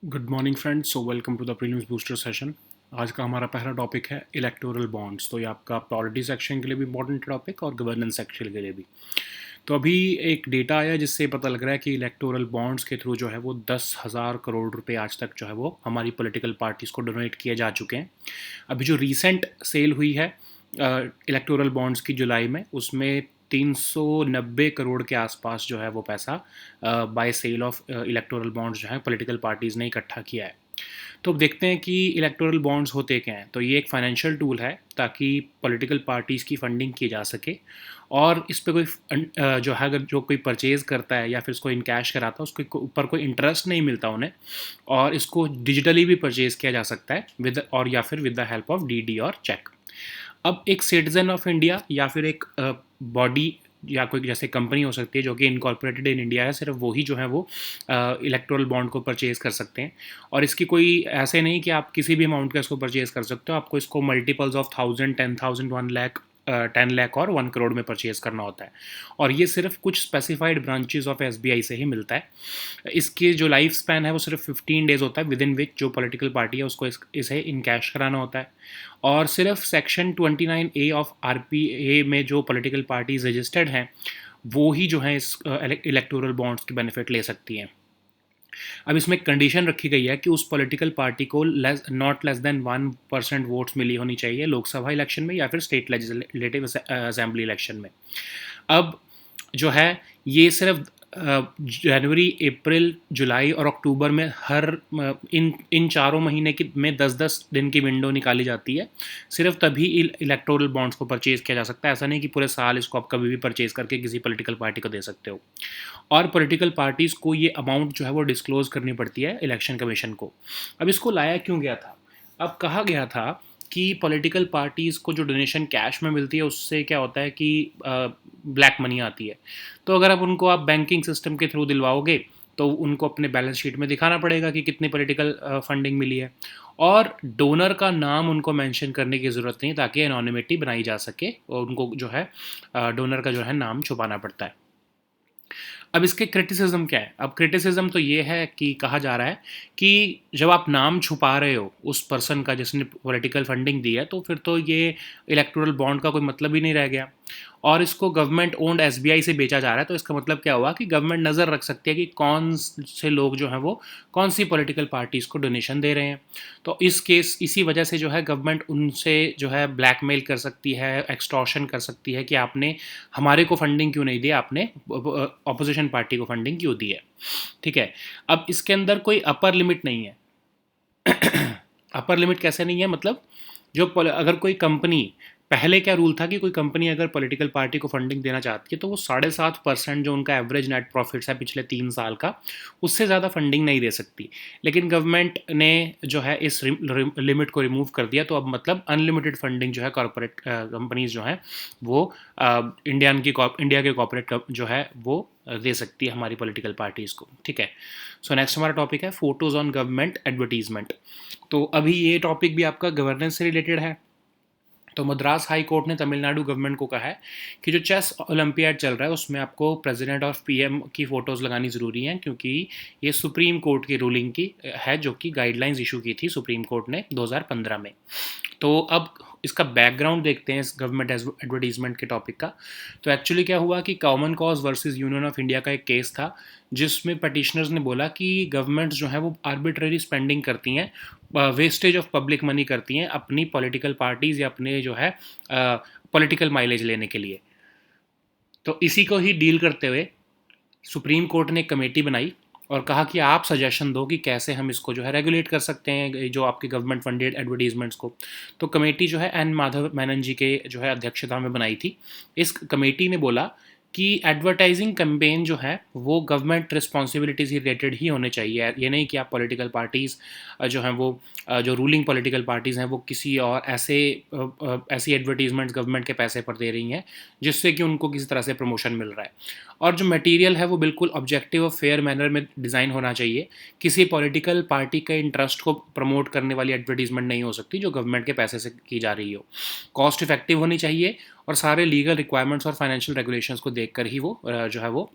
Good morning friends. So welcome to the prelims booster session. आज का हमारा पहला टॉपिक है इलेक्टोरल बॉन्ड्स। तो ये आपका पॉलिटी सेक्शन के लिए भी इंपॉर्टेंट टॉपिक और गवर्नेंस सेक्शन के लिए भी। तो अभी एक डेटा आया जिससे पता लग रहा है कि इलेक्टोरल बॉन्ड्स के थ्रू जो है वो 10,000 करोड़ रुपए आज तक जो है वो हमारी पॉलिटिकल पार्टीज़ को डोनेट किए जा चुके हैं। अभी जो रीसेंट सेल हुई है इलेक्टोरल बॉन्ड्स की जुलाई में, उसमें 390 करोड़ के आसपास जो है वो पैसा by sale of electoral bonds जो है पॉलिटिकल पार्टीज़ ने इकट्ठा किया है। तो अब देखते हैं कि इलेक्टोरल बॉन्ड्स होते क्या हैं। तो ये एक फाइनेंशियल टूल है ताकि पॉलिटिकल पार्टीज़ की फंडिंग की जा सके, और इस पे कोई जो है अगर जो कोई परचेज़ करता है या फिर इसको इन कैश कराता है उसके ऊपर कोई इंटरेस्ट नहीं मिलता उन्हें, और इसको डिजिटली भी परचेज़ किया जा सकता है विद और या फिर with the help of DD और चेक। अब एक सिटीजन ऑफ इंडिया या फिर एक बॉडी या कोई जैसे कंपनी हो सकती है जो कि इनकॉर्पोरेटेड इन इंडिया है, सिर्फ वही जो है वो इलेक्टोरल बॉन्ड को परचेज़ कर सकते हैं। और इसकी कोई ऐसे नहीं कि आप किसी भी अमाउंट का इसको परचेज़ कर सकते हो, आपको इसको मल्टीपल्स ऑफ 1000, 10,000, 1 लाख, 10 लाख और 1 करोड़ में परचेज़ करना होता है। और ये सिर्फ कुछ स्पेसिफाइड ब्रांचेज ऑफ एसबीआई से ही मिलता है। इसकी जो लाइफ स्पैन है वो सिर्फ 15 डेज़ होता है, विद इन विच जो पॉलिटिकल पार्टी है उसको इसे इन कैश कराना होता है। और सिर्फ सेक्शन 29A ऑफ आरपीए में जो पॉलिटिकल पार्टीज रजिस्टर्ड हैं वो ही जो है इस इलेक्टोरल बॉन्ड्स की बेनिफिट ले सकती हैं। अब इसमें एक कंडीशन रखी गई है कि उस पॉलिटिकल पार्टी को नॉट लेस देन 1% वोट्स मिली होनी चाहिए लोकसभा इलेक्शन में या फिर स्टेट लेजिस्लेटिव असेंबली इलेक्शन में। अब जो है ये सिर्फ जनवरी, अप्रैल, जुलाई और अक्टूबर में हर इन चारों महीने की में 10-10 दिन की विंडो निकाली जाती है। सिर्फ तभी इलेक्टोरल बॉन्ड्स को परचेज़ किया जा सकता है। ऐसा नहीं कि पूरे साल इसको आप कभी भी परचेज़ करके किसी पॉलिटिकल पार्टी को दे सकते हो। और पॉलिटिकल पार्टीज़ को ये अमाउंट जो है वो डिस्क्लोज़ करनी पड़ती है इलेक्शन कमीशन को। अब इसको लाया क्यों गया था? अब कहा गया था कि पॉलिटिकल पार्टीज़ को जो डोनेशन कैश में मिलती है उससे क्या होता है कि ब्लैक मनी आती है। तो अगर आप उनको बैंकिंग सिस्टम के थ्रू दिलवाओगे तो उनको अपने बैलेंस शीट में दिखाना पड़ेगा कि कितनी पॉलिटिकल फंडिंग मिली है, और डोनर का नाम उनको मेंशन करने की ज़रूरत नहीं ताकि एनोनिमिटी बनाई जा सके, और उनको जो है डोनर का जो है नाम छुपाना पड़ता है। अब इसके क्रिटिसिज्म क्या है? अब क्रिटिसिज्म तो ये है कि कहा जा रहा है कि जब आप नाम छुपा रहे हो उस पर्सन का जिसने पॉलिटिकल फंडिंग दी है, तो फिर तो ये इलेक्टोरल बॉन्ड का कोई मतलब ही नहीं रह गया। और इसको गवर्नमेंट ओन्ड एसबीआई से बेचा जा रहा है, तो इसका मतलब क्या हुआ कि गवर्नमेंट नज़र रख सकती है कि कौन से लोग जो हैं वो कौन सी पॉलिटिकल पार्टीज़ को डोनेशन दे रहे हैं। तो इसी वजह से जो है गवर्नमेंट उनसे जो है ब्लैकमेल कर सकती है, एक्सटॉर्शन कर सकती है कि आपने हमारे को फंडिंग क्यों नहीं दी, आपने ऑपोजिशन पार्टी को फंडिंग क्यों दी है। ठीक है। अब इसके अंदर कोई अपर लिमिट नहीं है। अपर लिमिट कैसे नहीं है? मतलब अगर कोई कंपनी, पहले क्या रूल था कि कोई कंपनी अगर पॉलिटिकल पार्टी को फंडिंग देना चाहती है तो वो 7.5% जो उनका एवरेज नेट प्रॉफिट्स है पिछले 3 साल का, उससे ज़्यादा फंडिंग नहीं दे सकती। लेकिन गवर्नमेंट ने जो है इस लिमिट को रिमूव कर दिया, तो अब मतलब अनलिमिटेड फंडिंग जो है कॉरपोरेट कंपनीज जो हैं वो इंडिया के कॉरपोरेट जो है वो दे सकती है हमारी पॉलिटिकल पार्टीज़ को। ठीक है। सो नेक्स्ट हमारा टॉपिक है फोटोज़ ऑन गवर्नमेंट एडवर्टीजमेंट। तो अभी ये टॉपिक भी आपका गवर्नेंस से रिलेटेड है। तो मद्रास हाई कोर्ट ने तमिलनाडु गवर्नमेंट को कहा है कि जो चेस ओलंपियाड चल रहा है उसमें आपको प्रेसिडेंट और पीएम की फ़ोटोज़ लगानी ज़रूरी हैं, क्योंकि ये सुप्रीम कोर्ट की रूलिंग की है, जो कि गाइडलाइंस इशू की थी सुप्रीम कोर्ट ने 2015 में। तो अब इसका बैकग्राउंड देखते हैं इस गवर्नमेंट एडवर्टीजमेंट के टॉपिक का। तो एक्चुअली क्या हुआ कि common cause versus union of India का एक केस था जिसमें पटिशनर्स ने बोला कि गवर्नमेंट्स जो है वो आर्बिट्ररी स्पेंडिंग करती हैं, वेस्टेज ऑफ पब्लिक मनी करती हैं अपनी पॉलिटिकल पार्टीज़ या अपने जो है पॉलिटिकल माइलेज लेने के लिए। तो इसी को ही डील करते हुए सुप्रीम कोर्ट ने एक कमेटी बनाई और कहा कि आप सजेशन दो कि कैसे हम इसको जो है रेगुलेट कर सकते हैं, जो आपके गवर्नमेंट फंडेड एडवर्टीजमेंट्स को। तो कमेटी जो है एन माधव मेनन जी के जो है अध्यक्षता में बनाई थी। इस कमेटी ने बोला कि एडवर्टाइजिंग कैंपेन जो है वो गवर्नमेंट रिस्पॉन्सिबिलिटी से रिलेटेड ही होने चाहिए। ये नहीं कि आप पॉलिटिकल पार्टीज़ जो हैं वो जो रूलिंग पॉलिटिकल पार्टीज़ हैं वो किसी और ऐसी एडवर्टीजमेंट्स गवर्नमेंट के पैसे पर दे रही हैं जिससे कि उनको किसी तरह से प्रमोशन मिल रहा है। और जो मटेरियल है वो बिल्कुल ऑब्जेक्टिव और फेयर मैनर में डिज़ाइन होना चाहिए। किसी पॉलिटिकल पार्टी के इंटरेस्ट को प्रमोट करने वाली एडवर्टीजमेंट नहीं हो सकती जो गवर्नमेंट के पैसे से की जा रही हो। कॉस्ट इफेक्टिव होनी चाहिए और सारे लीगल रिक्वायरमेंट्स और फाइनेंशियल रेगुलेशंस को देखकर ही वो जो है वो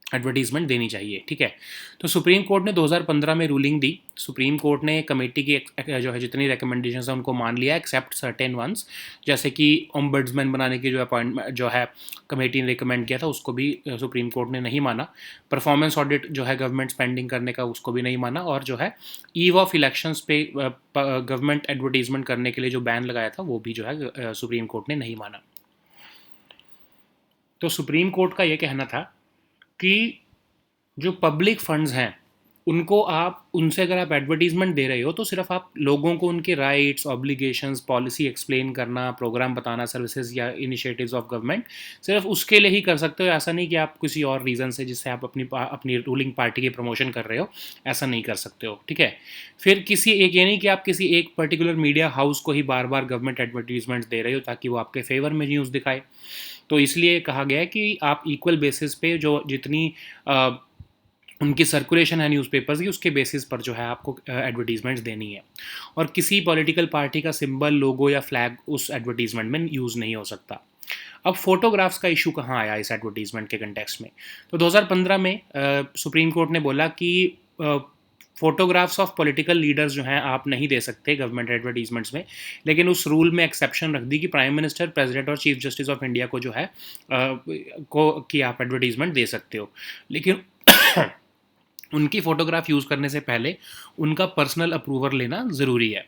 एडवर्टीजमेंट देनी चाहिए, ठीक है। तो सुप्रीम कोर्ट ने 2015 में रूलिंग दी। सुप्रीम कोर्ट ने कमेटी की जो है जितनी रिकमेंडेशंस हैं उनको मान लिया एक्सेप्ट सर्टेन वंस, जैसे कि ओम्बड्समैन बनाने की जो अपॉइंटमेंट जो है कमेटी ने रिकमेंड किया था उसको भी सुप्रीम कोर्ट ने नहीं माना। परफॉर्मेंस ऑडिट जो है गवर्नमेंट स्पेंडिंग करने का उसको भी नहीं माना, और जो है ईव ऑफ इलेक्शंस पे गवर्नमेंट एडवर्टीजमेंट करने के लिए जो बैन लगाया था वो भी जो है सुप्रीम कोर्ट ने नहीं माना। तो सुप्रीम कोर्ट का ये कहना था कि जो पब्लिक फंड्स हैं उनको आप उनसे अगर आप एडवर्टीजमेंट दे रहे हो तो सिर्फ आप लोगों को उनके राइट्स, ऑब्लिगेशंस, पॉलिसी एक्सप्लेन करना, प्रोग्राम बताना, सर्विसेज या इनिशिएटिव्स ऑफ गवर्नमेंट, सिर्फ उसके लिए ही कर सकते हो। ऐसा नहीं कि आप किसी और रीज़न से जिससे आप अपनी रूलिंग पार्टी की प्रमोशन कर रहे हो, ऐसा नहीं कर सकते हो, ठीक है। फिर किसी एक, ये नहीं कि आप किसी एक पर्टिकुलर मीडिया हाउस को ही बार बार गवर्नमेंट एडवर्टीजमेंट दे रहे हो ताकि वो आपके फेवर में न्यूज़ दिखाए। तो इसलिए कहा गया है कि आप इक्वल बेसिस पे जो जितनी उनकी सर्कुलेशन है न्यूज़पेपर्स की, उसके बेसिस पर जो है आपको एडवर्टीजमेंट्स देनी है। और किसी पॉलिटिकल पार्टी का सिंबल, लोगो या फ्लैग उस एडवर्टीजमेंट में यूज़ नहीं हो सकता। अब फोटोग्राफ्स का इशू कहाँ आया इस एडवर्टीजमेंट के कंटेक्स्ट में? तो 2015 में सुप्रीम कोर्ट ने बोला कि फोटोग्राफ्स ऑफ पॉलिटिकल लीडर्स जो हैं आप नहीं दे सकते गवर्नमेंट एडवर्टीजमेंट्स में, लेकिन उस रूल में एक्सेप्शन रख दी कि प्राइम मिनिस्टर, प्रेसिडेंट और चीफ जस्टिस ऑफ इंडिया को जो है कि आप एडवर्टीजमेंट दे सकते हो, लेकिन उनकी फ़ोटोग्राफ यूज़ करने से पहले उनका पर्सनल अप्रूवल लेना ज़रूरी है।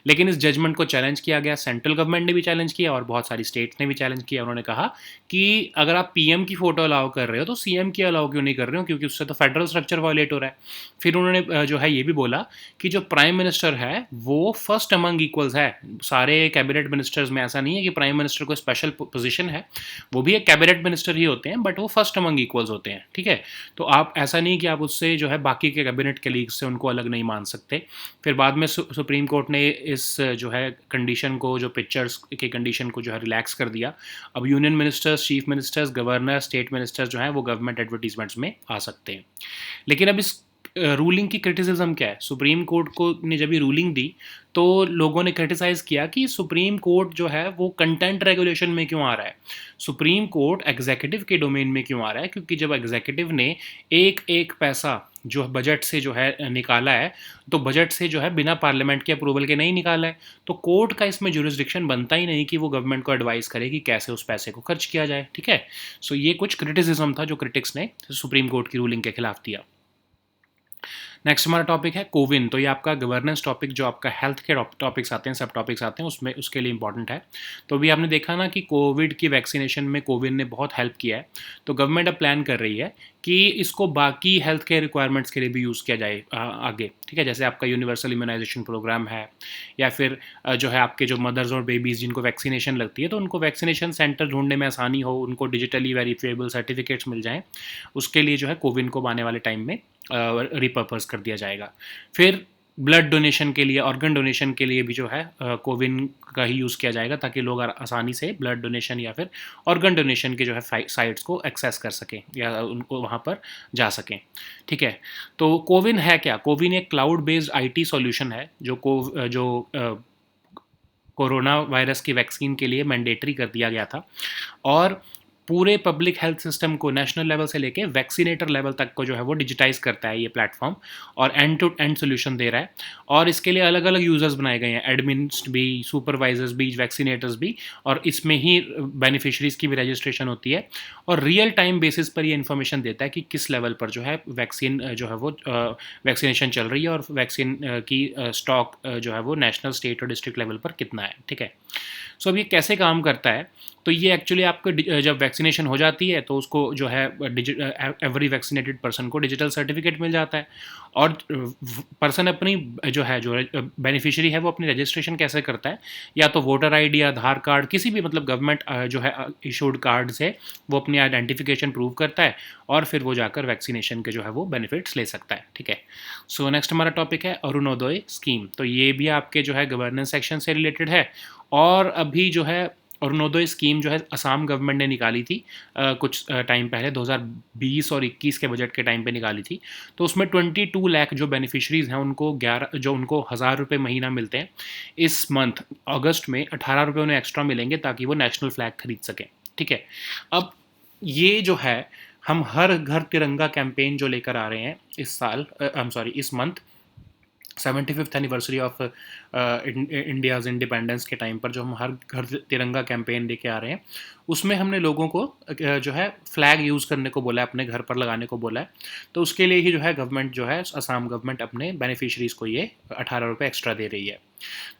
लेकिन इस जजमेंट को चैलेंज किया गया, सेंट्रल गवर्नमेंट ने भी चैलेंज किया और बहुत सारी स्टेट्स ने भी चैलेंज किया। उन्होंने कहा कि अगर आप पीएम की फ़ोटो अलाउ कर रहे हो तो सीएम की अलाउ क्यों नहीं कर रहे हो, क्योंकि उससे तो फेडरल स्ट्रक्चर वायलेट हो रहा है। फिर उन्होंने जो है ये भी बोला कि जो प्राइम मिनिस्टर है वो फर्स्ट अमंग इक्वल्स है। सारे कैबिनेट मिनिस्टर्स में ऐसा नहीं है कि प्राइम मिनिस्टर को स्पेशल पोजीशन है, वो भी एक कैबिनेट मिनिस्टर ही होते हैं, बट वो फर्स्ट अमंग इक्वल्स होते हैं, ठीक है। तो आप ऐसा नहीं कि आप उससे जो है बाकी के कैबिनेट कलीग्स से उनको अलग नहीं मान सकते। फिर बाद में सुप्रीम कोर्ट ने इस जो है कंडीशन को, जो पिक्चर्स की कंडीशन को जो है रिलैक्स कर दिया। अब union ministers, chief ministers, governor, state ministers जो हैं वो गवर्नमेंट एडवर्टीजमेंट्स में आ सकते हैं। लेकिन अब इस रूलिंग की क्रिटिसिज्म क्या है? सुप्रीम कोर्ट को ने जब ये रूलिंग दी तो लोगों ने क्रिटिसाइज़ किया कि सुप्रीम कोर्ट जो है वो कंटेंट रेगुलेशन में क्यों आ रहा है, सुप्रीम कोर्ट एग्जीक्यूटिव के डोमेन में क्यों आ रहा है। क्योंकि जब एग्जीक्यूटिव ने एक एक पैसा जो बजट से जो है निकाला है, तो बजट से जो है बिना पार्लियामेंट के अप्रूवल के नहीं निकाला है, तो कोर्ट का इसमें जुरिस्डिक्शन बनता ही नहीं कि वो गवर्नमेंट को एडवाइस करे कि कैसे उस पैसे को खर्च किया जाए, ठीक है। सो ये कुछ क्रिटिसिज्म था जो क्रिटिक्स ने सुप्रीम कोर्ट की रूलिंग के खिलाफ दिया। नेक्स्ट हमारा टॉपिक है कोविन। तो ये आपका गवर्नेंस टॉपिक, जो आपका हेल्थ के टॉपिक्स आते हैं, सब टॉपिक्स आते हैं उसमें, उसके लिए इंपॉर्टेंट है। तो अभी आपने देखा ना कि कोविड की वैक्सीनेशन में कोविन ने बहुत हेल्प किया है। तो गवर्नमेंट अब प्लान कर रही है कि इसको बाकी हेल्थ केयर रिक्वायरमेंट्स के लिए भी यूज़ किया जाए आगे, ठीक है। जैसे आपका यूनिवर्सल इम्यूनाइजेशन प्रोग्राम है, या फिर जो है आपके जो मदर्स और बेबीज़ जिनको वैक्सीनेशन लगती है, तो उनको वैक्सीनेशन सेंटर ढूंढने में आसानी हो, उनको डिजिटली वेरीफिएबल सर्टिफिकेट्स मिल जाएँ, उसके लिए जो है कोविन को आने वाले टाइम में रिपर्पस कर दिया जाएगा। फिर ब्लड डोनेशन के लिए, ऑर्गन डोनेशन के लिए भी जो है कोविन का ही यूज़ किया जाएगा, ताकि लोग आसानी से ब्लड डोनेशन या फिर ऑर्गन डोनेशन के जो है साइट्स को एक्सेस कर सकें या उनको वहाँ पर जा सकें, ठीक है। तो कोविन है क्या? कोविन एक क्लाउड बेस्ड आईटी सॉल्यूशन है जो कोरोना वायरस की वैक्सीन के लिए मैंडेटरी कर दिया गया था, और पूरे पब्लिक हेल्थ सिस्टम को नेशनल लेवल से लेके वैक्सीनेटर लेवल तक को जो है वो डिजिटाइज करता है ये प्लेटफॉर्म, और एंड टू एंड सोल्यूशन दे रहा है। और इसके लिए अलग अलग यूज़र्स बनाए गए हैं, एडमिन्स भी, सुपरवाइजर्स भी, वैक्सीनेटर्स भी, और इसमें ही बेनिफिशरीज़ की भी रजिस्ट्रेशन होती है। और रियल टाइम बेसिस पर ये इन्फॉर्मेशन देता है कि किस लेवल पर जो है वैक्सीन जो है वो वैक्सीनेशन चल रही है, और वैक्सीन की स्टॉक जो है वो नेशनल, स्टेट और डिस्ट्रिक्ट लेवल पर कितना है, ठीक है। सो अब ये कैसे काम करता है? तो ये एक्चुअली आपको जब वैक्सीनेशन हो जाती है तो उसको जो है एवरी वैक्सीनेटेड पर्सन को डिजिटल सर्टिफिकेट मिल जाता है, और पर्सन अपनी जो बेनिफिशियरी है वो अपनी रजिस्ट्रेशन कैसे करता है, या तो वोटर आईडी, आधार कार्ड, किसी भी मतलब गवर्नमेंट जो है इशूड कार्ड से वो अपनी आइडेंटिफिकेशन प्रूव करता है, और फिर वो जाकर वैक्सीनेशन के जो है वो बेनिफिट्स ले सकता है, ठीक है। सो नेक्स्ट हमारा टॉपिक है अरुणोदय स्कीम। तो ये भी आपके जो है गवर्नेंस सेक्शन से रिलेटेड है, और अभी जो है अरुणोदय स्कीम जो है असम गवर्नमेंट ने निकाली थी कुछ टाइम पहले, 2020 और 21 के बजट के टाइम पे निकाली थी। तो उसमें 22 लाख जो बेनिफिशरीज़ हैं उनको 1,000 रुपये महीना मिलते हैं। इस मंथ अगस्त में 18 रुपये उन्हें एक्स्ट्रा मिलेंगे ताकि वो नेशनल फ्लैग खरीद सकें, ठीक है। अब ये जो है हम हर घर तिरंगा कैंपेन जो लेकर आ रहे हैं इस साल, आई एम सॉरी, इस month 75th anniversary of India's independence के टाइम पर जो हम हर घर तिरंगा कैंपेन लेके आ रहे हैं, उसमें हमने लोगों को जो है फ्लैग यूज़ करने को बोला है, अपने घर पर लगाने को बोला है। तो उसके लिए ही जो है गवर्नमेंट जो है, असम गवर्नमेंट अपने बेनिफिशरीज़ को ये 18 रुपये एक्स्ट्रा दे रही है।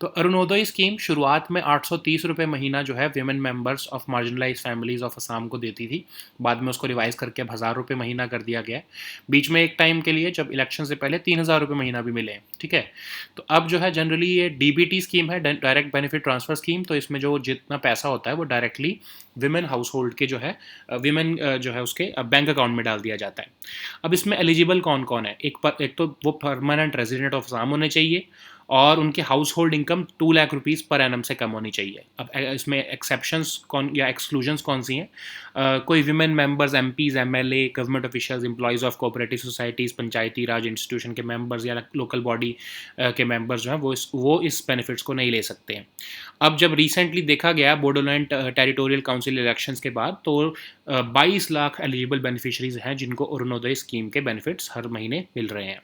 तो अरुणोदय स्कीम शुरुआत में 830 रुपये महीना जो है women members of marginalise families of Assam को देती थी। बाद में उसको रिवाइज करके अब 1000 रुपये महीना कर दिया गया है। बीच में एक टाइम के लिए जब इलेक्शन से पहले 3000 रुपये महीना भी मिले, ठीक है। तो अब जो है जनरली ये डीबीटी स्कीम है, डायरेक्ट बेनिफिट ट्रांसफ़र स्कीम। तो इसमें जो जितना पैसा होता है वो डायरेक्टली विमेन हाउस होल्ड के जो है विमेन जो है उसके बैंक अकाउंट में डाल दिया जाता है। अब इसमें एलिजिबल कौन कौन है? एक तो वो परमानेंट रेजिडेंट ऑफ असम होने चाहिए और उनके house hold income 2 lakh rupees per annum से कम होनी चाहिए। अब इसमें एक्सेप्शंस कौन या एक्सक्लूजन्स कौन सी हैं? कोई women members, MPs, MLA, government officials, employees of cooperative societies, Panchayati Raj institution के मेंबर्स या लोकल बॉडी के मेंबर्स जो हैं वो इस बेनिफिट्स को नहीं ले सकते हैं। अब जब रिसेंटली देखा गया बोडोलैंड टेरिटोरियल काउंसिल इलेक्शंस के बाद, तो 22 लाख एलिजिबल बेनिफिशरीज हैं जिनको अरुणोदय स्कीम के बेनिफिट्स हर महीने मिल रहे हैं।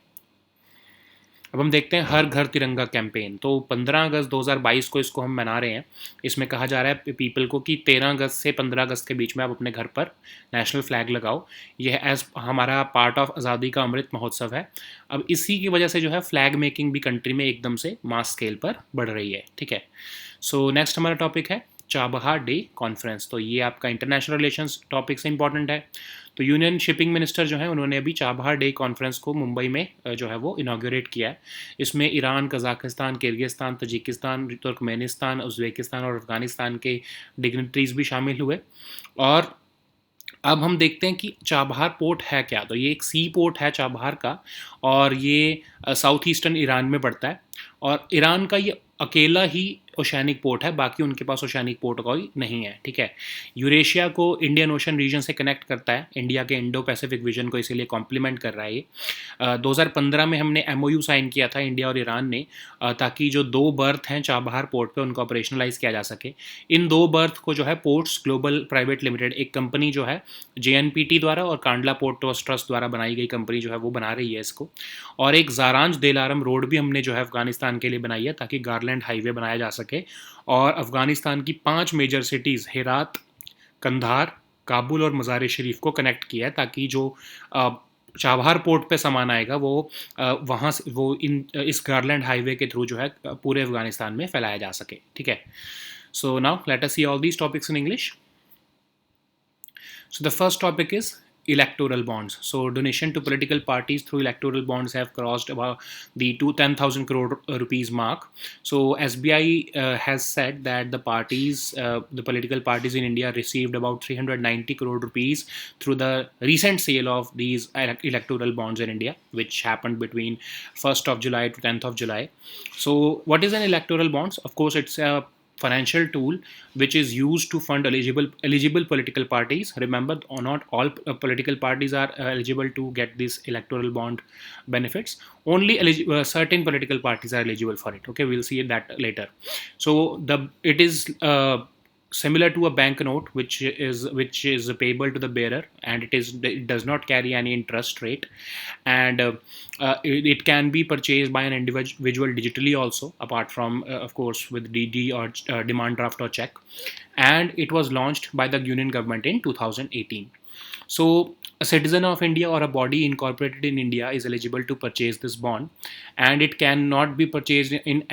अब हम देखते हैं हर घर तिरंगा कैंपेन। तो 15 अगस्त 2022 को इसको हम मना रहे हैं। इसमें कहा जा रहा है पीपल को कि 13 अगस्त से 15 अगस्त के बीच में आप अपने घर पर नेशनल फ्लैग लगाओ। यह एज हमारा पार्ट ऑफ आज़ादी का अमृत महोत्सव है। अब इसी की वजह से जो है फ्लैग मेकिंग भी कंट्री में एकदम से मास स्केल पर बढ़ रही है, ठीक है। सो नेक्स्ट हमारा टॉपिक है चाबहार डे कॉन्फ्रेंस। तो ये आपका इंटरनेशनल रिलेशंस टॉपिक से इंपॉर्टेंट है। तो यूनियन शिपिंग मिनिस्टर जो है उन्होंने अभी चाबहार डे कॉन्फ्रेंस को मुंबई में जो है वो इनाग्रेट किया है। इसमें Iran, Kazakhstan, Kyrgyzstan, Tajikistan, Turkmenistan, Uzbekistan और अफ़गानिस्तान के डिग्निटरीज भी शामिल हुए। और अब हम देखते हैं कि चाबहार पोर्ट है क्या। तो ये एक सी पोर्ट है चाबहार का, और ये साउथ ईस्टर्न ईरान में पड़ता है। और ईरान का ये अकेला ही ओशैनिक पोर्ट है, बाकी उनके पास ओशैनिक पोर्ट कोई नहीं है, ठीक है। यूरेशिया को इंडियन ओशन रीजन से कनेक्ट करता है, इंडिया के इंडो पैसिफिक विजन को इसीलिए कॉम्प्लीमेंट कर रहा है ये। 2015 में हमने एमओयू साइन किया था इंडिया और ईरान ने, ताकि जो 2 बर्थ हैं चाबहार पोर्ट पे उनको ऑपरेशनलाइज किया जा सके। इन 2 बर्थ को जो है पोर्ट्स ग्लोबल प्राइवेट लिमिटेड, एक कंपनी जो है जेएनपीटी द्वारा और कांडला पोर्ट ट्रस्ट द्वारा बनाई गई कंपनी जो है वो बना रही है इसको। और एक जारांज देलारम रोड भी हमने जो है अफगानिस्तान के लिए बनाई है, ताकि गारलैंड हाईवे बनाया जा सके और अफगानिस्तान की 5 मेजर सिटीज़ हेरात, कंधार, काबुल और मज़ार शरीफ को कनेक्ट किया है, ताकि जो चाबहार पोर्ट पे सामान आएगा वो वहाँ से वो इस गारलैंड हाईवे के थ्रू जो है पूरे अफगानिस्तान में फैलाया जा सके, ठीक है। So now let us see all these topics in English. So the first topic is electoral bonds. So donation to political parties through electoral bonds have crossed about the 10,000 crore rupees mark. So SBI has said that the political parties in India received about 390 crore rupees through the recent sale of these electoral bonds in India, which happened between 1st of July to 10th of July. So what is an electoral bonds? Of course, it's a financial tool which is used to fund eligible political parties. Remember, not all political parties are eligible to get these electoral bond benefits. Only certain political parties are eligible for it. Okay, we'll see that later. So it is similar to a banknote, which is payable to the bearer, and it does not carry any interest rate, and it can be purchased by an individual digitally also, apart from of course with DD or demand draft or check. And it was launched by the Union government in 2018. So a citizen of India or a body incorporated in India is eligible to purchase this bond, and it cannot be purchased in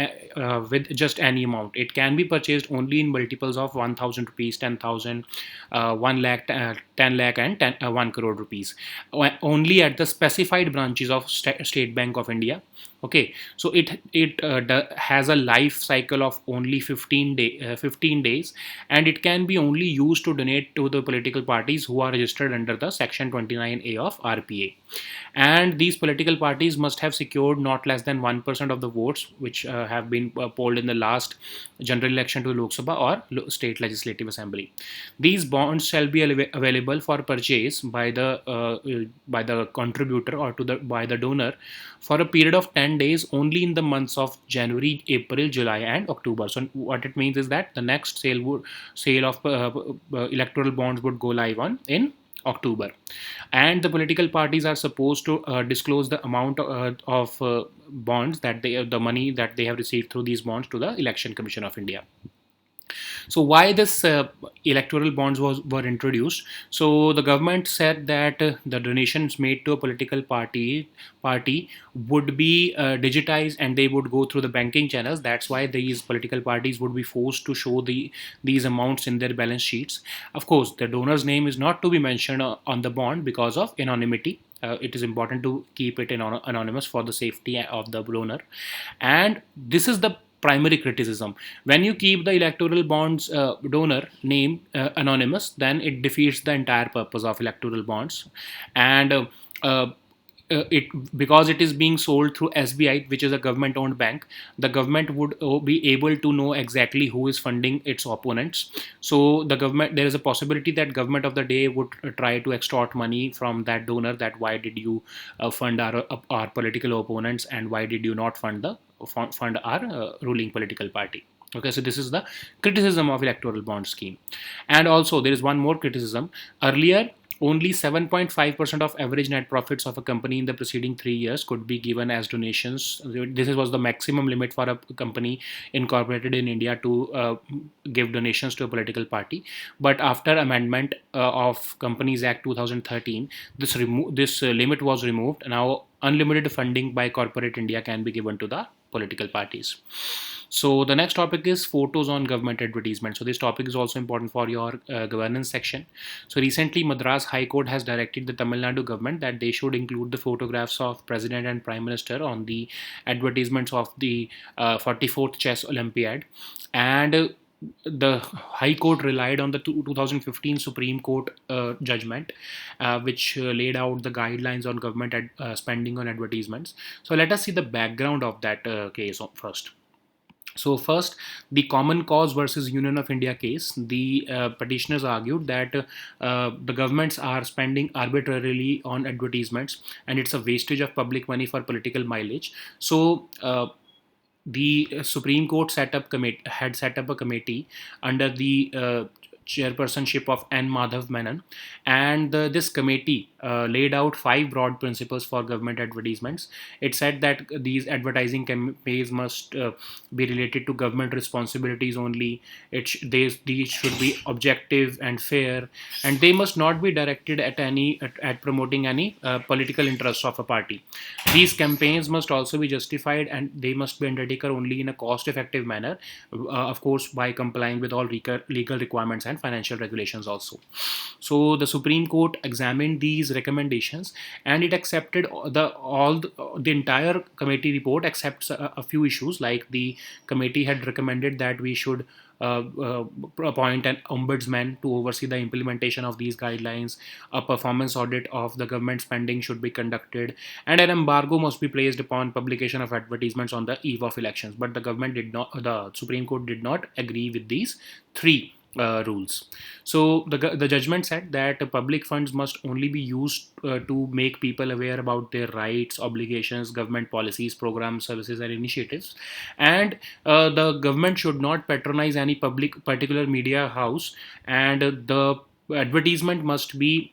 with just any amount. It can be purchased only in multiples of 1,000 rupees, 10,000, 1 lakh, 10 lakh, and 1 crore rupees. Only at the specified branches of State Bank of India. Okay, so it has a life cycle of only 15 days, and it can be only used to donate to the political parties who are registered under the Section 29A of RPA. And these political parties must have secured not less than 1% of the votes which have been polled in the last general election to Lok Sabha or state legislative assembly. These bonds shall be available for purchase by the contributor or by the donor for a period of 10 days only in the months of January, April, July, and October. So what it means is that the next sale of electoral bonds would go live in October, and the political parties are supposed to disclose the amount of bonds that the money that they have received through these bonds to the Election Commission of India. So why this electoral bonds were introduced? So the government said that the donations made to a political party would be digitized and they would go through the banking channels. That's why these political parties would be forced to show these amounts in their balance sheets. Of course, the donor's name is not to be mentioned on the bond because of anonymity. It is important to keep it anonymous for the safety of the donor. And this is the primary criticism. When you keep the electoral bonds donor name anonymous, then it defeats the entire purpose of electoral bonds. And uh, it because it is being sold through SBI, which is a government owned bank, the government would be able to know exactly who is funding its opponents. So there is a possibility that government of the day would try to extort money from that donor, that why did you fund our political opponents, and why did you not fund our ruling political party. Okay, so this is the criticism of electoral bond scheme. And also there is one more criticism. Earlier, only 7.5% of average net profits of a company in the preceding 3 years could be given as donations. This was the maximum limit for a company incorporated in India to give donations to a political party. But after amendment of Companies Act 2013, this limit was removed. Now unlimited funding by corporate India can be given to the political parties. So the next topic is photos on government advertisement. So this topic is also important for your governance section. So recently Madras High Court has directed the Tamil Nadu government that they should include the photographs of President and Prime Minister on the advertisements of the 44th Chess Olympiad. And the High Court relied on the 2015 Supreme Court judgment, which laid out the guidelines on government spending on advertisements. So let us see the background of that case first. So first, the Common Cause versus Union of India case. The petitioners argued that the governments are spending arbitrarily on advertisements, and it's a wastage of public money for political mileage. So the Supreme Court had set up a committee under the chairpersonship of N. Madhav Menon, and this committee laid out 5 broad principles for government advertisements. It said that these advertising campaigns must be related to government responsibilities only. These should be objective and fair, and they must not be directed at promoting any political interests of a party. These campaigns must also be justified, and they must be undertaken only in a cost-effective manner, of course, by complying with all legal requirements and financial regulations also. So the Supreme Court examined these recommendations, and it accepted the entire committee report except a few issues. Like the committee had recommended that we should appoint an ombudsman to oversee the implementation of these guidelines. A performance audit of the government spending should be conducted, and an embargo must be placed upon publication of advertisements on the eve of elections. But the Supreme Court did not agree with these 3 rules. So the judgment said that public funds must only be used to make people aware about their rights, obligations, government policies, programs, services, and initiatives. And the government should not patronize any particular media house, and the advertisement must be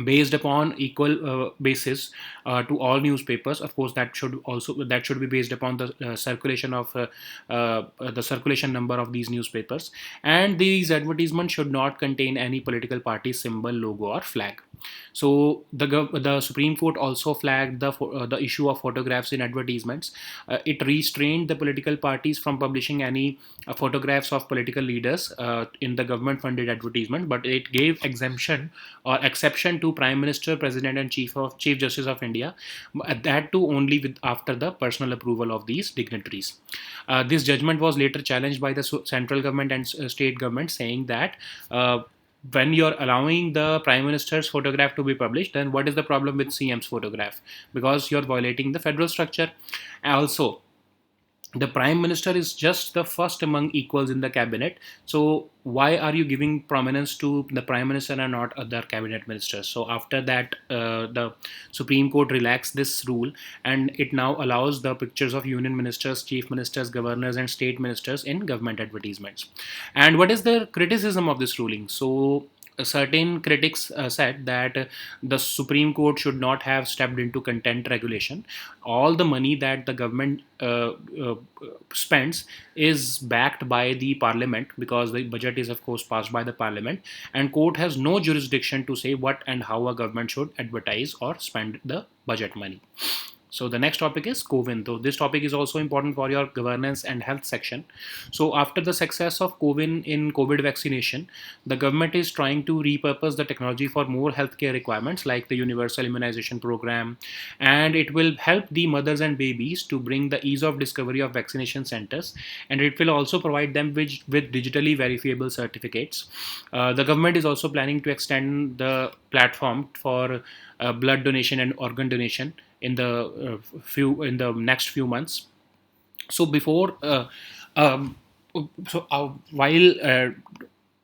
based upon equal basis to all newspapers. Of course, that should be based upon the circulation number of these newspapers, and these advertisements should not contain any political party symbol, logo, or flag. So the Supreme Court also flagged the issue of photographs in advertisements. It restrained the political parties from publishing any photographs of political leaders in the government funded advertisement, but it gave exemption or exception to Prime Minister, President, and Chief Justice of India. That too only after the personal approval of these dignitaries. This judgment was later challenged by the central government and state government, saying that when you're allowing the Prime Minister's photograph to be published, then what is the problem with CM's photograph? Because you're violating the federal structure. Also, the Prime Minister is just the first among equals in the cabinet. So why are you giving prominence to the Prime Minister and not other cabinet ministers? So after that, the Supreme Court relaxed this rule, and it now allows the pictures of union ministers, chief ministers, governors, and state ministers in government advertisements. And what is the criticism of this ruling? So certain critics said that the Supreme Court should not have stepped into content regulation. All the money that the government spends is backed by the parliament, because the budget is of course passed by the parliament, and court has no jurisdiction to say what and how a government should advertise or spend the budget money. So the next topic is CoWIN. So this topic is also important for your governance and health section. So after the success of CoWIN in COVID vaccination, the government is trying to repurpose the technology for more healthcare requirements like the universal immunization program, and it will help the mothers and babies to bring the ease of discovery of vaccination centers, and it will also provide them with digitally verifiable certificates. The government is also planning to extend the platform for blood donation and organ donation in the next few months. So before while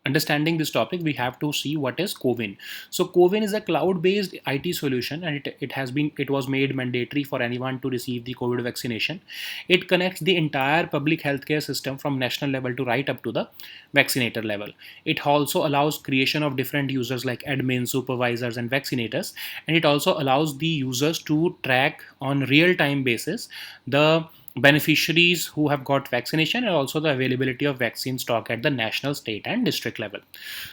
understanding this topic, we have to see what is CoWIN. So CoWIN is a cloud-based IT solution, and it was made mandatory for anyone to receive the COVID vaccination. It connects the entire public healthcare system from national level to right up to the vaccinator level. It also allows creation of different users like admins, supervisors, and vaccinators, and it also allows the users to track on real-time basis the beneficiaries who have got vaccination, and also the availability of vaccine stock at the national, state, and district level.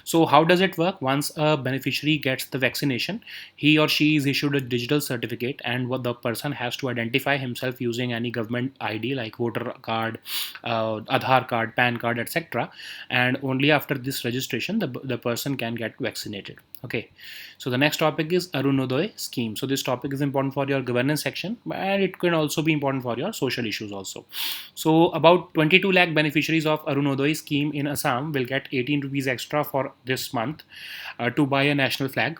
So how does it work? Once a beneficiary gets the vaccination, he or she is issued a digital certificate, and what the person has to identify himself using any government ID like voter card, Aadhaar card, PAN card, etc. And only after this registration the person can get vaccinated. Okay, so the next topic is Arunodaya scheme. So this topic is important for your governance section, and it can also be important for your social issues also. So about 22 lakh beneficiaries of Arunodaya scheme in Assam will get 18 rupees extra for this month to buy a national flag,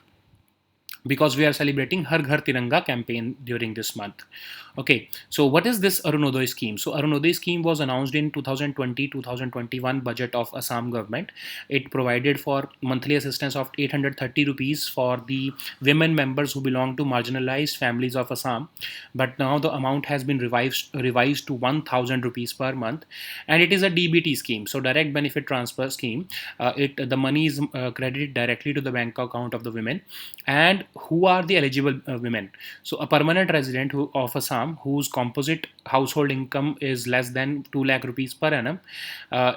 because we are celebrating Har Ghar Tiranga campaign during this month. Okay, so what is this Arunodaya scheme? So Arunodaya scheme was announced in 2020-2021 budget of Assam government. It provided for monthly assistance of 830 rupees for the women members who belong to marginalized families of Assam, but now the amount has been revised to 1000 rupees per month, and it is a DBT scheme, so direct benefit transfer scheme. The money is credited directly to the bank account of the women. And who are the eligible women? So a permanent resident of Assam whose composite household income is less than 2 lakh rupees per annum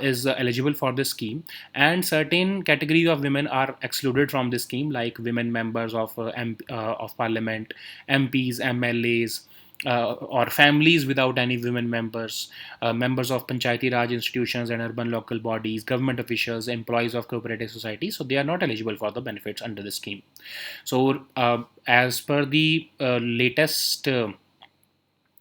is eligible for this scheme, and certain categories of women are excluded from this scheme, like women members of parliament, MPs, MLAs, or families without any women members, members of Panchayati Raj institutions and urban local bodies, government officials, employees of cooperative society. So they are not eligible for the benefits under the scheme. So as per the latest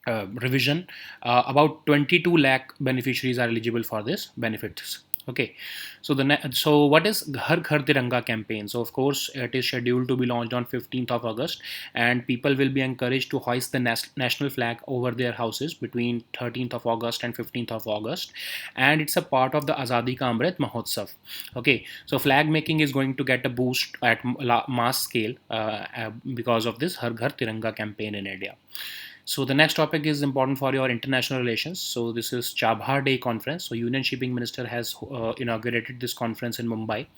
revision, about 22 lakh beneficiaries are eligible for this benefits. Okay, so so what is Har Ghar Tiranga campaign? So of course it is scheduled to be launched on 15th of August, and people will be encouraged to hoist the national flag over their houses between 13th of August and 15th of August, and it's a part of the Azadi Ka Amrit Mahotsav. Okay, so flag making is going to get a boost at mass scale because of this Har Ghar Tiranga campaign in India. So the next topic is important for your international relations. So this is Chabhar Day conference. So Union Shipping Minister has inaugurated this conference in Mumbai,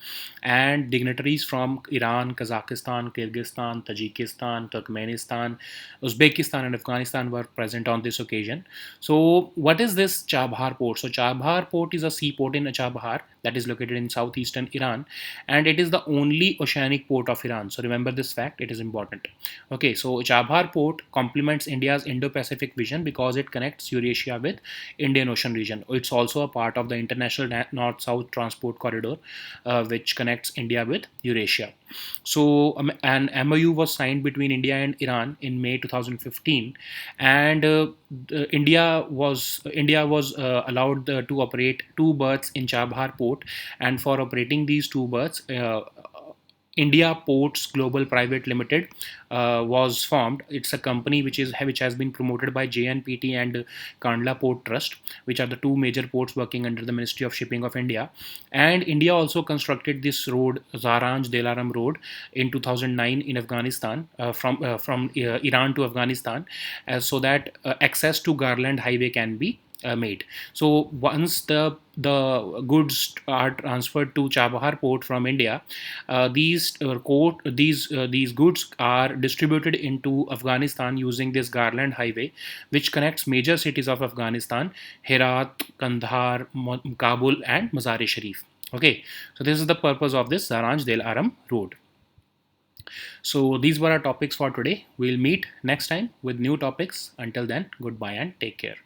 and dignitaries from Iran, Kazakhstan, Kyrgyzstan, Tajikistan, Turkmenistan, Uzbekistan, and Afghanistan were present on this occasion. So what is this Chabhar port? So Chabhar port is a seaport in Chabhar that is located in southeastern Iran, and it is the only oceanic port of Iran. So remember this fact, it is important. Okay, so Chabhar port complements India's Indo-Pacific vision because it connects Eurasia with Indian Ocean region. It's also a part of the international north-south transport corridor, which connects India with Eurasia. So an MOU was signed between India and Iran in May 2015, and India was allowed to operate two berths in Chabhar port, and for operating these two berths, India Ports Global Private Limited was formed. It's a company which has been promoted by JNPT and Kandla Port Trust, which are the two major ports working under the Ministry of Shipping of India. And India also constructed this road, Zaranj Delaram Road, in 2009 in Afghanistan, from Iran to Afghanistan, so that access to Garland Highway can be made. So once the goods are transferred to Chabahar port from India, these goods are distributed into Afghanistan using this Garland Highway, which connects major cities of Afghanistan: Herat, Kandahar, Kabul, and Mazar-e Sharif. Okay, so this is the purpose of this Zaranj Del Aram road. So these were our topics for today. We'll meet next time with new topics. Until then, goodbye and take care.